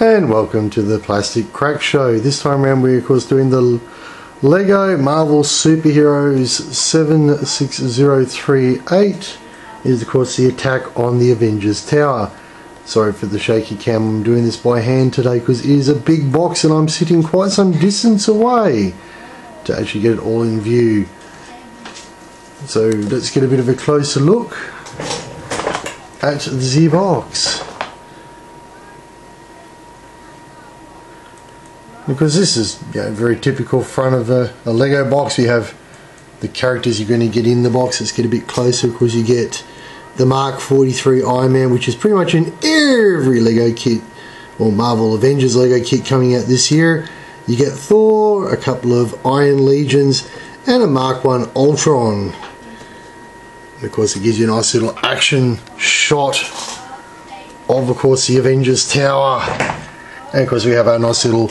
And welcome to the Plastic Crack Show. This time around we're of course doing the Lego Marvel Superheroes 76038 is of course the attack on the Avengers Tower. Sorry for the shaky cam, I'm doing this by hand today because it is a big box and I'm sitting quite some distance away to actually get it all in view. So let's get a bit of a closer look at the box. Because this is very typical front of a Lego box. We have the characters you're going to get in the box. Let's get a bit closer because you get the Mark 43 Iron Man, which is pretty much in every Lego kit or Marvel Avengers Lego kit coming out this year. You get Thor, a couple of Iron Legions and a Mark 1 Ultron. And of course it gives you a nice little action shot of course the Avengers Tower. And of course we have our nice little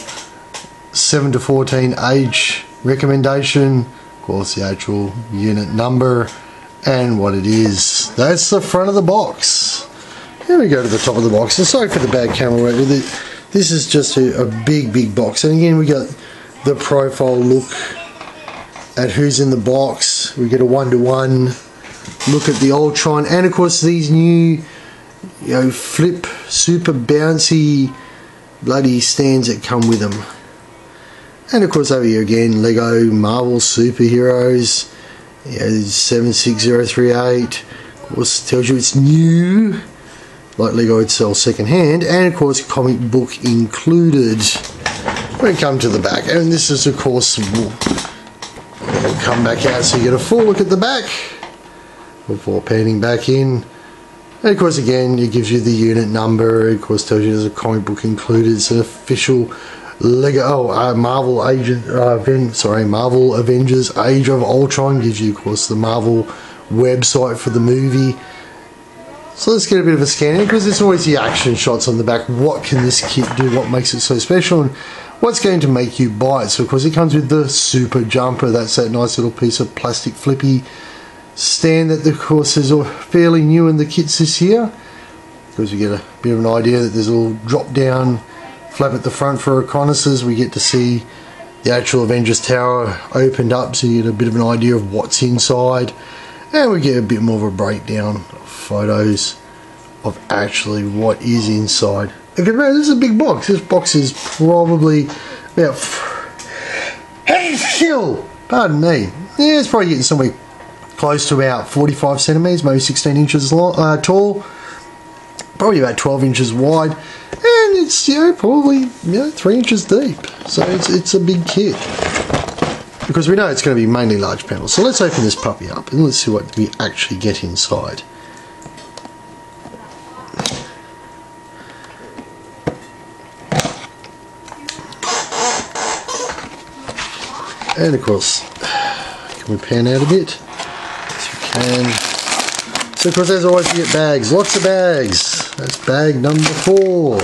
7 to 14 age recommendation, of course the actual unit number and what it is. That's the front of the box. Here we go to the top of the box. And sorry for the bad camera work. This is just a big box, and again we got the profile look at who's in the box. We get a one-to-one look at the Ultron, and of course these new flip super bouncy bloody stands that come with them. And of course over here again, Lego Marvel Superheroes 76038. Of course tells you it's new, like Lego would sell second hand, and of course comic book included. We come to the back, and this is of course we'll come back out so you get a full look at the back before panning back in. And of course again it gives you the unit number. Of course tells you there's a comic book included. It's an official Lego Marvel Avengers Age of Ultron. Gives you of course the Marvel website for the movie. So let's get a bit of a scan in, because there's always the action shots on the back. What can this kit do? What makes it so special? And what's going to make you buy it? So of course it comes with the super jumper. That's that nice little piece of plastic flippy stand that of course is fairly new in the kits this year, because we get a bit of an idea that there's a little drop down flap at the front for reconnaissance. We get to see the actual Avengers Tower opened up, so you get a bit of an idea of what's inside, and we get a bit more of a breakdown of photos of actually what is inside. Okay, man, this is a big box. This box is probably about pardon me, yeah, it's probably getting somewhere close to about 45 centimeters, maybe 16 inches tall, probably about 12 inches wide, and it's probably 3 inches deep. So it's a big kit, because we know it's going to be mainly large panels. So let's open this puppy up and let's see what we actually get inside. And of course, can we pan out a bit? Yes, we can. So of course, as always, you get bags, lots of bags. That's bag number 4.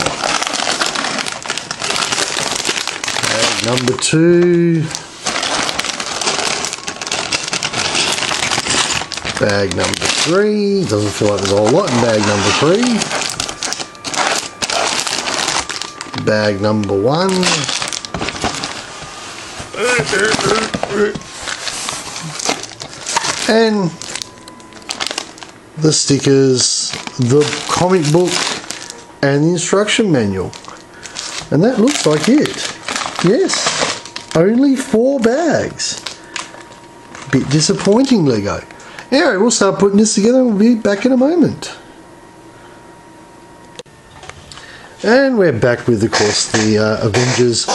Bag number 2. Bag number 3. Doesn't feel like there's a whole lot in bag number 3. Bag number 1. And the stickers, the comic book and the instruction manual. And that looks like it. Yes, only 4 bags. Bit disappointing, Lego. Anyway, we'll start putting this together and we'll be back in a moment. And we're back with of course the Avengers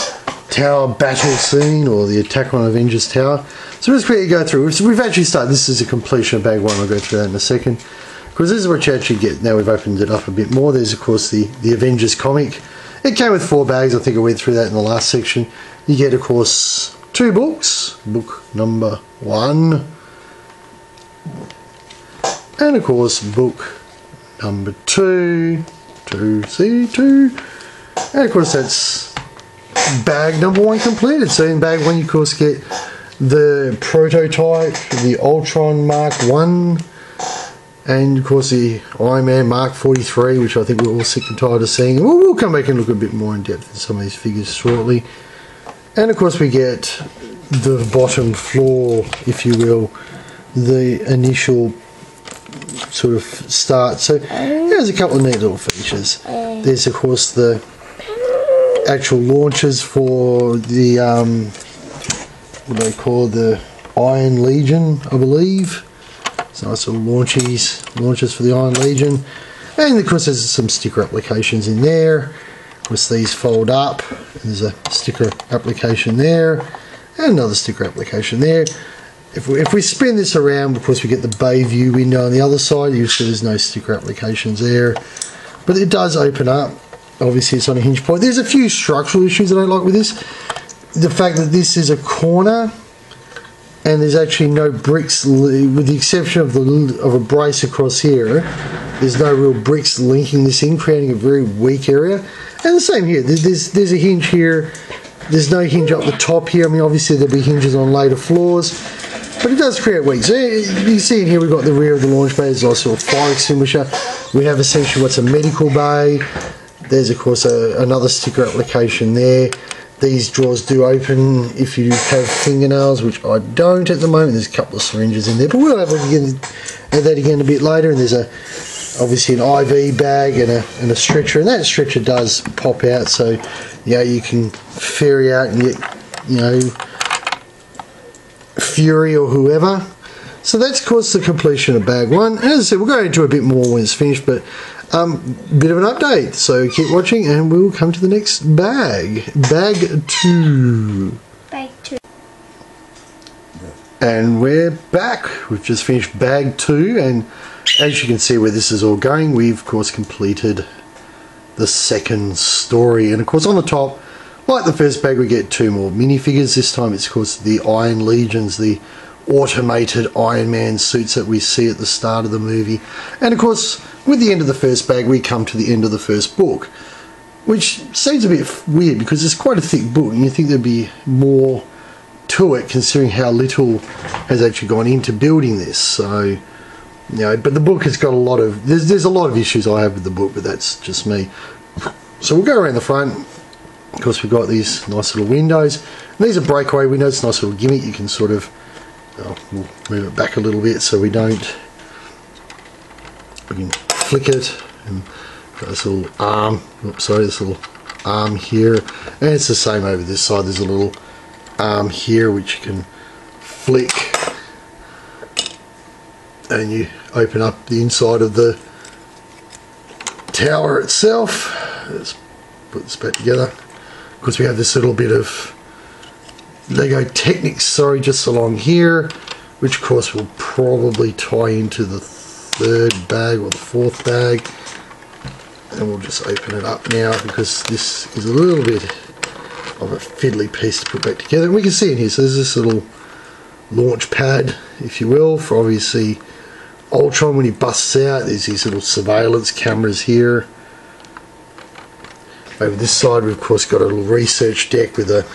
Tower battle scene, or the attack on Avengers Tower. So let's quickly go through. So we've actually started, this is a completion of bag 1, I'll go through that in a second, because this is what you actually get. Now we've opened it up a bit more. There's of course the Avengers comic. It came with 4 bags, I think I went through that in the last section. You get of course 2 books, book number 1, and of course book number 2, 2C2, and of course that's bag number 1 completed. So in bag 1 you of course get the prototype, the Ultron Mark 1 And of course the Iron Man Mark 43, which I think we're all sick and tired of seeing. We'll come back and look a bit more in depth at some of these figures shortly. And of course we get the bottom floor, if you will, the initial sort of start. So there's a couple of neat little features. There's of course the actual launches for the what do they call the Iron Legion, I believe. So nice little launches for the Iron Legion. And of course there's some sticker applications in there. Of course these fold up. There's a sticker application there. And another sticker application there. If we spin this around, of course we get the bay view window on the other side. You see there's no sticker applications there. But it does open up. Obviously it's on a hinge point. There's a few structural issues I don't like with this. The fact that this is a corner and there's actually no bricks, with the exception of a brace across here. There's no real bricks linking this in, creating a very weak area. And the same here. There's a hinge here. There's no hinge up the top here. I mean, obviously there'll be hinges on later floors, but it does create weak. So you can see in here we've got the rear of the launch bay. There's also a fire extinguisher. We have essentially what's a medical bay. There's of course another sticker application there. These drawers do open if you have fingernails, which I don't at the moment. There's a couple of syringes in there, but we'll have a look at that again a bit later. And there's obviously an IV bag and a stretcher, and that stretcher does pop out, so you can ferry out and get, Fury or whoever. So that's of course the completion of bag 1. And as I said, we'll go into a bit more when it's finished, but bit of an update. So keep watching and we'll come to the next bag. Bag 2. Bag 2. And we're back. We've just finished bag 2, and as you can see where this is all going, we've of course completed the second story. And of course on the top, like the first bag, we get 2 more minifigures. This time it's of course the Iron Legions, the automated Iron Man suits that we see at the start of the movie. And of course with the end of the first bag we come to the end of the first book, which seems a bit weird because it's quite a thick book and you think there'd be more to it considering how little has actually gone into building this. So but the book has got a lot of, there's a lot of issues I have with the book, but that's just me. So we'll go around the front. Of course we've got these nice little windows, and these are breakaway windows. It's a nice little gimmick. You can sort of, we'll move it back a little bit so we can flick it, and got this little arm, this little arm here, and it's the same over this side. There's a little arm here which you can flick, and you open up the inside of the tower itself. Let's put this back together. Of course we have this little bit of Lego Technics, just along here, which of course will probably tie into the 3rd bag or the 4th bag. And we'll just open it up now because this is a little bit of a fiddly piece to put back together. And we can see in here, so there's this little launch pad, if you will, for obviously Ultron when he busts out. There's these little surveillance cameras here. Over this side we've of course got a little research deck with a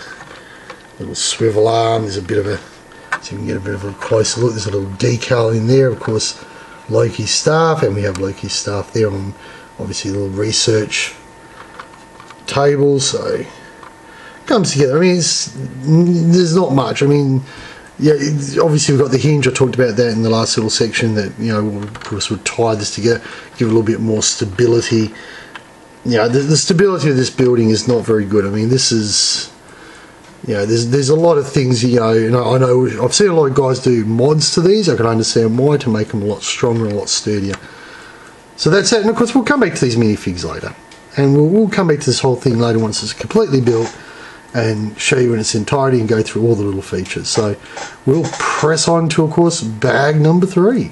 little swivel arm. There's a bit of a, so you can get a bit of a closer look, there's a little decal in there, of course Loki's staff, and we have Loki's staff there on obviously the little research table. So it comes together. I mean, there's not much. I mean, obviously we've got the hinge. I talked about that in the last little section, that of course would tie this together, give it a little bit more stability. The stability of this building is not very good. I mean, this is, there's a lot of things, and I know I've seen a lot of guys do mods to these. I can understand why, to make them a lot stronger and a lot sturdier. So that's it. And of course we'll come back to these minifigs later, and we'll come back to this whole thing later once it's completely built and show you in its entirety and go through all the little features. So we'll press on to, of course, bag number 3.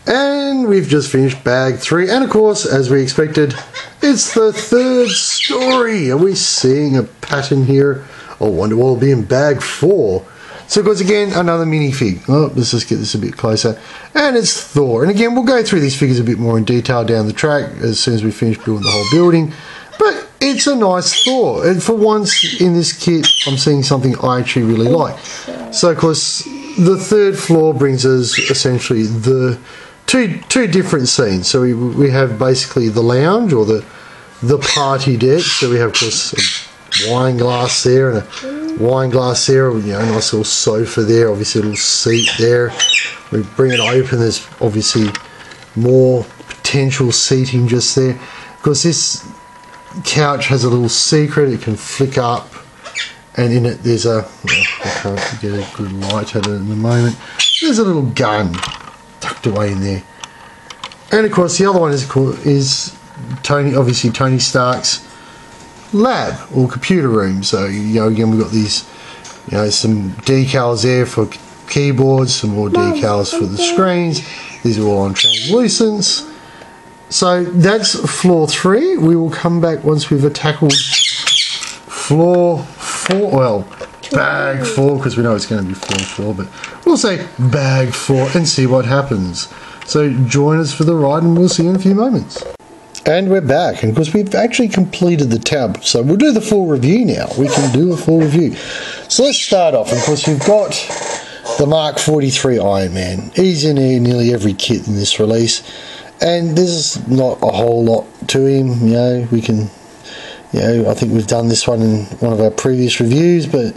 And we've just finished bag 3, and of course, as we expected, it's the 3rd story. Are we seeing a pattern here? I wonder what will be in bag 4. So of course, again, another minifig. Let's just get this a bit closer. And it's Thor. And again, we'll go through these figures a bit more in detail down the track as soon as we finish building the whole building. But it's a nice Thor. And for once in this kit, I'm seeing something I actually really like. So of course, the third floor brings us essentially the two different scenes. So we have basically the lounge or the party deck. So we have, of course, a wine glass there and a wine glass there. You know, a nice little sofa there. Obviously, a little seat there. We bring it open. There's obviously more potential seating just there. Of course, this couch has a little secret. It can flick up, and in it there's a, well, I can't get a good light at it in the moment, there's a little gun tucked away in there. And of course the other one is Tony Stark's lab or computer room. So, you know, again we've got these, you know, some decals there for keyboards, some more decals for the screens. These are all on translucents. So that's floor 3. We will come back once we've tackled floor 4, well, bag 4, because we know it's going to be floor 4, but we'll say bag 4 and see what happens. So join us for the ride and we'll see you in a few moments. And we're back, and because we've actually completed the tab, so we'll do the full review now. We can do a full review. So let's start off. Of course, we've got the Mark 43 Iron Man. He's in nearly every kit in this release, and there's not a whole lot to him. You know, we can, you know, I think we've done this one in one of our previous reviews, but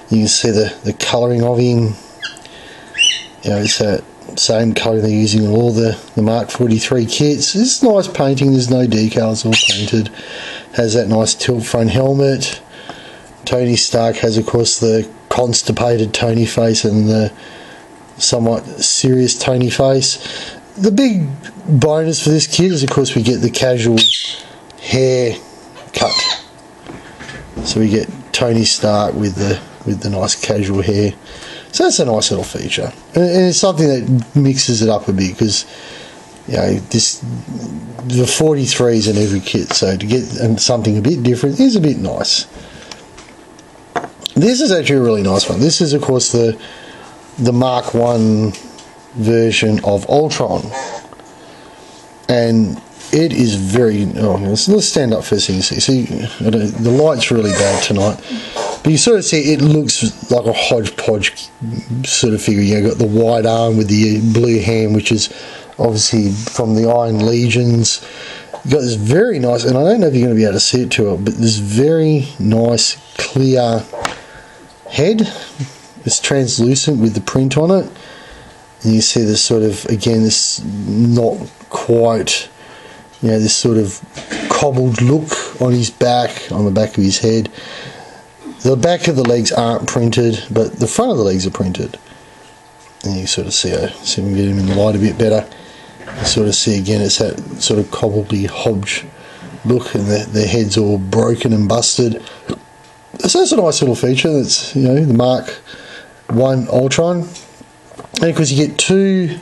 you can see the colouring of him. You know, it's that same colour they're using in all the Mark 43 kits. It's nice painting, there's no decals, all painted. Has that nice tilt front helmet. Tony Stark has, of course, the constipated Tony face and the somewhat serious Tony face. The big bonus for this kit is, of course, we get the casual hair cut. So we get Tony Stark with the nice casual hair. So that's a nice little feature, and it's something that mixes it up a bit, because, you know, the 43 is in every kit, so to get something a bit different is a bit nice. This is actually a really nice one. This is, of course, the Mark 1 version of Ultron, and it is very, oh, let's stand up first thing you see. The light's really bad tonight, but you sort of see it looks like a hodgepodge sort of figure. You know, got the wide arm with the blue hand, which is obviously from the Iron Legions. You got this very nice, and I don't know if you're going to be able to see it to it, but this very nice clear head. It's translucent with the print on it, and you see this sort of, again, this not quite, you know, this sort of cobbled look on his back, on the back of his head. The back of the legs aren't printed, but the front of the legs are printed. And you sort of see if we can get him in the light a bit better. You sort of see again, it's that sort of cobbledy hodge look, and the head's all broken and busted. So that's a nice little feature. That's, you know, the Mark 1 Ultron. And of course you get 2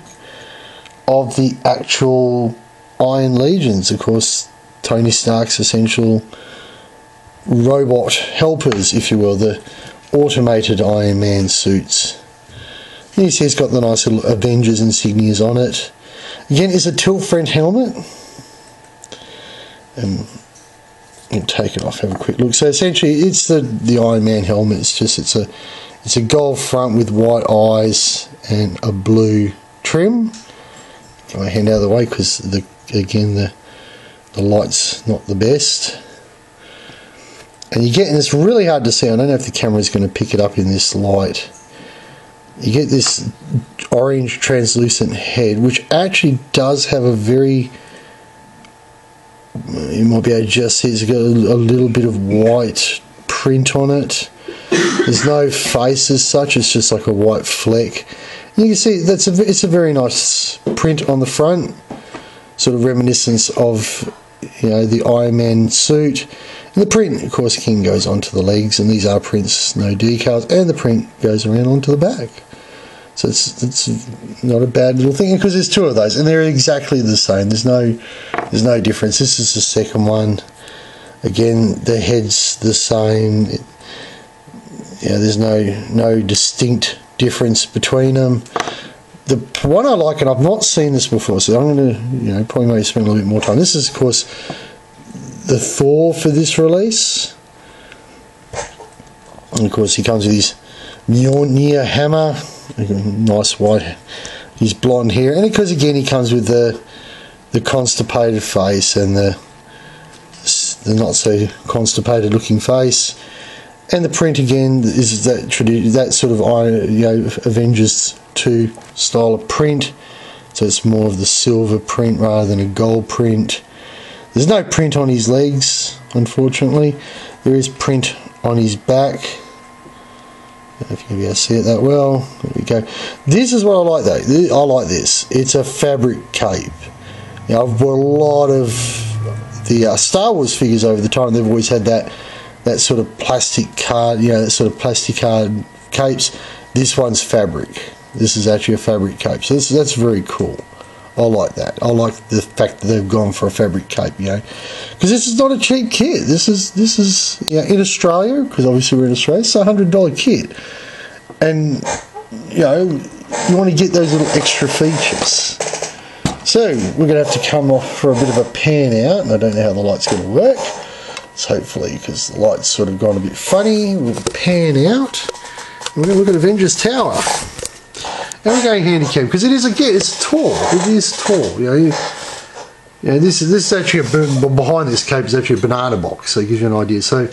of the actual Iron Legions, of course, Tony Stark's essential robot helpers, if you will, the automated Iron Man suits. And you see it's got the nice little Avengers insignias on it. Again, it's a tilt front helmet. We'll take it off, have a quick look. So essentially it's the Iron Man helmet. It's just it's a gold front with white eyes and a blue trim. Get my hand out of the way because the light's not the best. And you get, and it's really hard to see, I don't know if the camera is going to pick it up in this light. You get this orange translucent head, which actually does have a very, you might be able to just see it's got a little bit of white print on it. There's no face as such, it's just like a white fleck. And you can see it's a very nice print on the front, sort of reminiscence of, you know, the Iron Man suit. And the print, of course, again goes onto the legs, and these are prints, no decals, and the print goes around onto the back. So it's not a bad little thing, because there's 2 of those, and they're exactly the same. There's no difference. This is the second one. Again, the head's the same. Yeah, there's no distinct difference between them. The one I like, and I've not seen this before, so I'm going to, you know, probably maybe spend a little bit more time. This is, of course, the Thor for this release. And of course he comes with his Mjolnir hammer. Nice white. His blonde hair, and because again he comes with the constipated face and the not so constipated looking face, and the print again is that sort of Avengers 2 style of print. So it's more of the silver print rather than a gold print. There's no print on his legs, unfortunately. There is print on his back. I don't know if you'll be able to see it that well. There we go. This is what I like though. I like this. It's a fabric cape. Now, I've bought a lot of the Star Wars figures over the time. They've always had that sort of plastic card, that sort of plastic card capes. This one's fabric. This is actually a fabric cape, so that's very cool. I like that. I like the fact that they've gone for a fabric cape, because this is not a cheap kit. This is in Australia, because obviously we're in Australia. It's a $100 kit, and you want to get those little extra features. So we're going to have to come off for a bit of a pan out, and I don't know how the light's going to work. So hopefully, because the light's sort of gone a bit funny, we'll pan out. And we're going to look at Avengers Tower. And we're going handicap because it's tall. It is tall. This is actually behind this cape is actually a banana box, so it gives you an idea. So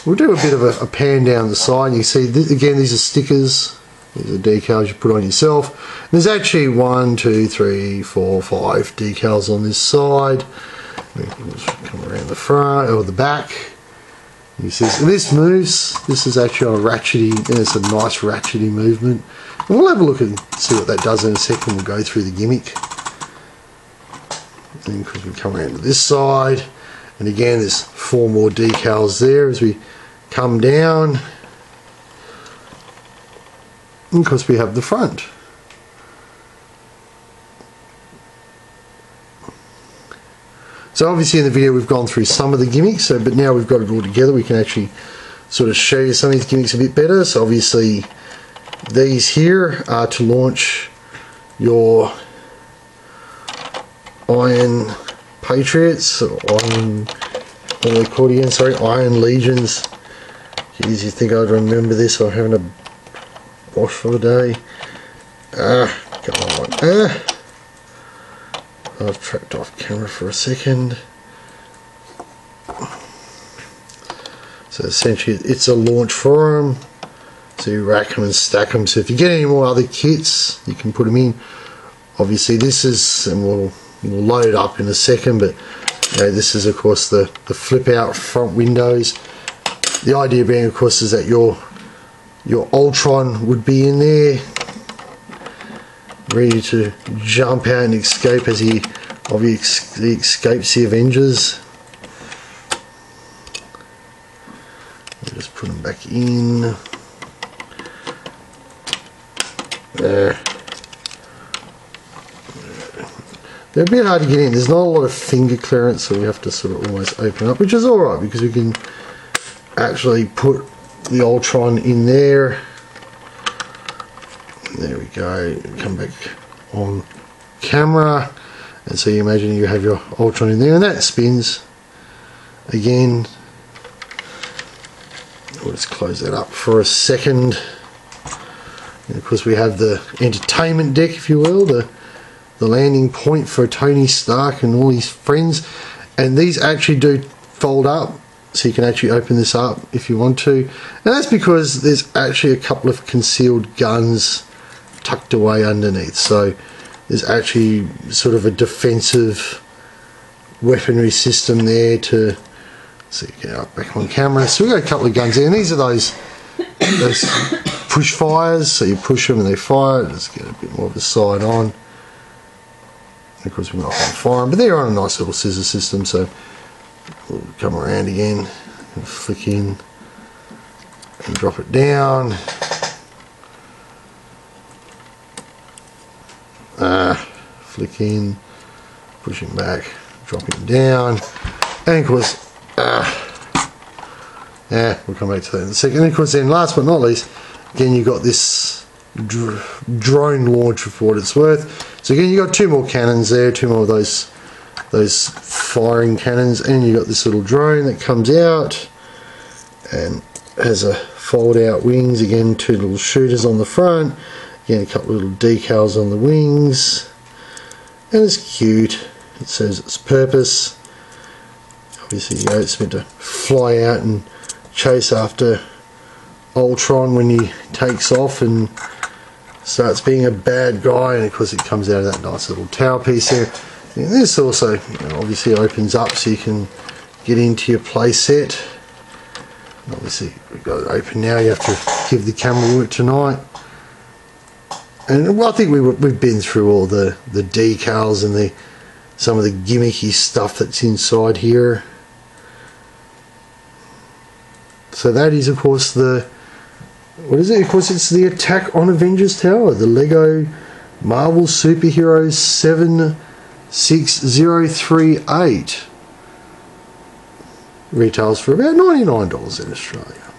we'll do a bit of a pan down the side. You see, again, these are stickers. These are decals you put on yourself. There's actually 1, 2, 3, 4, 5 decals on this side. Come around the front or the back. You see, and this moves. This is actually on a ratchety, and it's a nice ratchety movement. And we'll have a look and see what that does in a second. We'll go through the gimmick. And because we come around to this side, and again, there's 4 more decals there as we come down. And of course, we have the front. So obviously in the video we've gone through some of the gimmicks, but now we've got it all together, we can actually sort of show you some of these gimmicks a bit better. So obviously these here are to launch your Iron Patriots, or Iron, what are they called again? Sorry, Iron Legions. Jeez, you think I'd remember this? I'm having a wash for the day. Come on. I've trapped off camera for a second. So essentially it's a launch for them. So you rack them and stack them. So if you get any more other kits, you can put them in. Obviously this is, and we'll load it up in a second, but this is of course the flip out front windows. The idea being of course is that your Ultron would be in there, ready to jump out and escape as he obviously escapes the Avengers. We'll just put him back in. There. They're a bit hard to get in. There's not a lot of finger clearance, so we have to sort of almost open up, which is alright because we can actually put the Ultron in there. There we go. Come back on camera, and so you imagine you have your Ultron in there, and that spins again. We'll just close that up for a second. And of course we have the entertainment deck, if you will, the landing point for Tony Stark and all his friends. And these actually do fold up, so you can actually open this up if you want to. And that's because there's actually a couple of concealed guns tucked away underneath, so there's actually sort of a defensive weaponry system there to see. Get out back on camera. So we've got a couple of guns there, and these are those push fires, so you push them and they fire. Let's get a bit more of a side on. And of course we're not going to fire them, but they're on a nice little scissor system, so we'll come around again and flick in and drop it down. Flick in, push him back, drop him down, and of course, we'll come back to that in a second. And of course, then last but not least, again you got this drone launch for what it's worth. So again, you got 2 more cannons there, 2 more of those firing cannons, and you got this little drone that comes out and has a fold out wings. Again, 2 little shooters on the front. Again, a couple of little decals on the wings, and it's cute. It says its purpose. Obviously, you know, it's meant to fly out and chase after Ultron when he takes off and starts being a bad guy, and of course it comes out of that nice little tower piece there. And this also, you know, obviously opens up so you can get into your play set. Obviously we've got it open now, you have to give the camera work tonight. And I think we've been through all the decals and some of the gimmicky stuff that's inside here. So that is, of course, what is it? Of course, it's the Attack on Avengers Tower, the Lego Marvel Superheroes 76038. Retails for about $99 in Australia.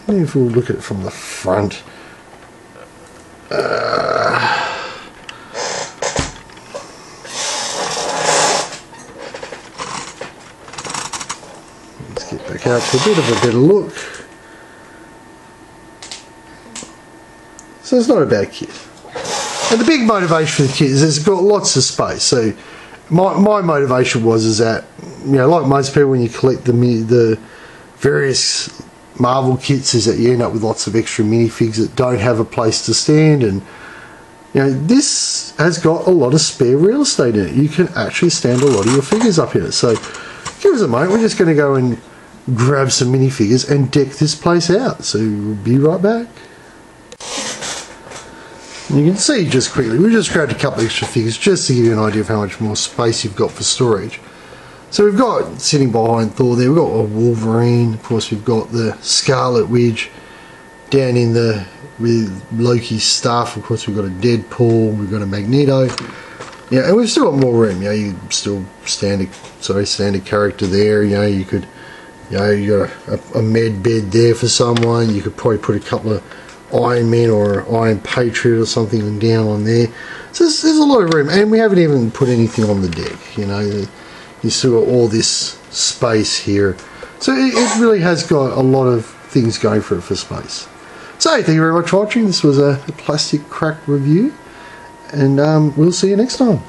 And if we'll look at it from the front, let's get back out to a bit of a better look. So it's not a bad kit. And the big motivation for the kit is it's got lots of space. So my motivation is that, you know, like most people, when you collect the various Marvel kits, is that you end up with lots of extra minifigs that don't have a place to stand. And you know, this has got a lot of spare real estate in it. You can actually stand a lot of your figures up in it. So give us a moment, we're just going to go and grab some minifigures and deck this place out. So we'll be right back. And you can see just quickly, we just grabbed a couple extra figures just to give you an idea of how much more space you've got for storage. So we've got, sitting behind Thor there, we've got a Wolverine, of course we've got the Scarlet Witch, down in the, with Loki's stuff, of course we've got a Deadpool, we've got a Magneto, yeah, and we've still got more room, you know, you still standard character there, you know, you could, you know, you got a med bed there for someone, you could probably put a couple of Iron Man or Iron Patriot or something down on there. So there's a lot of room, and we haven't even put anything on the deck, you know. You still got all this space here. So it really has got a lot of things going for it for space. So thank you very much for watching. This was a plastic crack review, and we'll see you next time.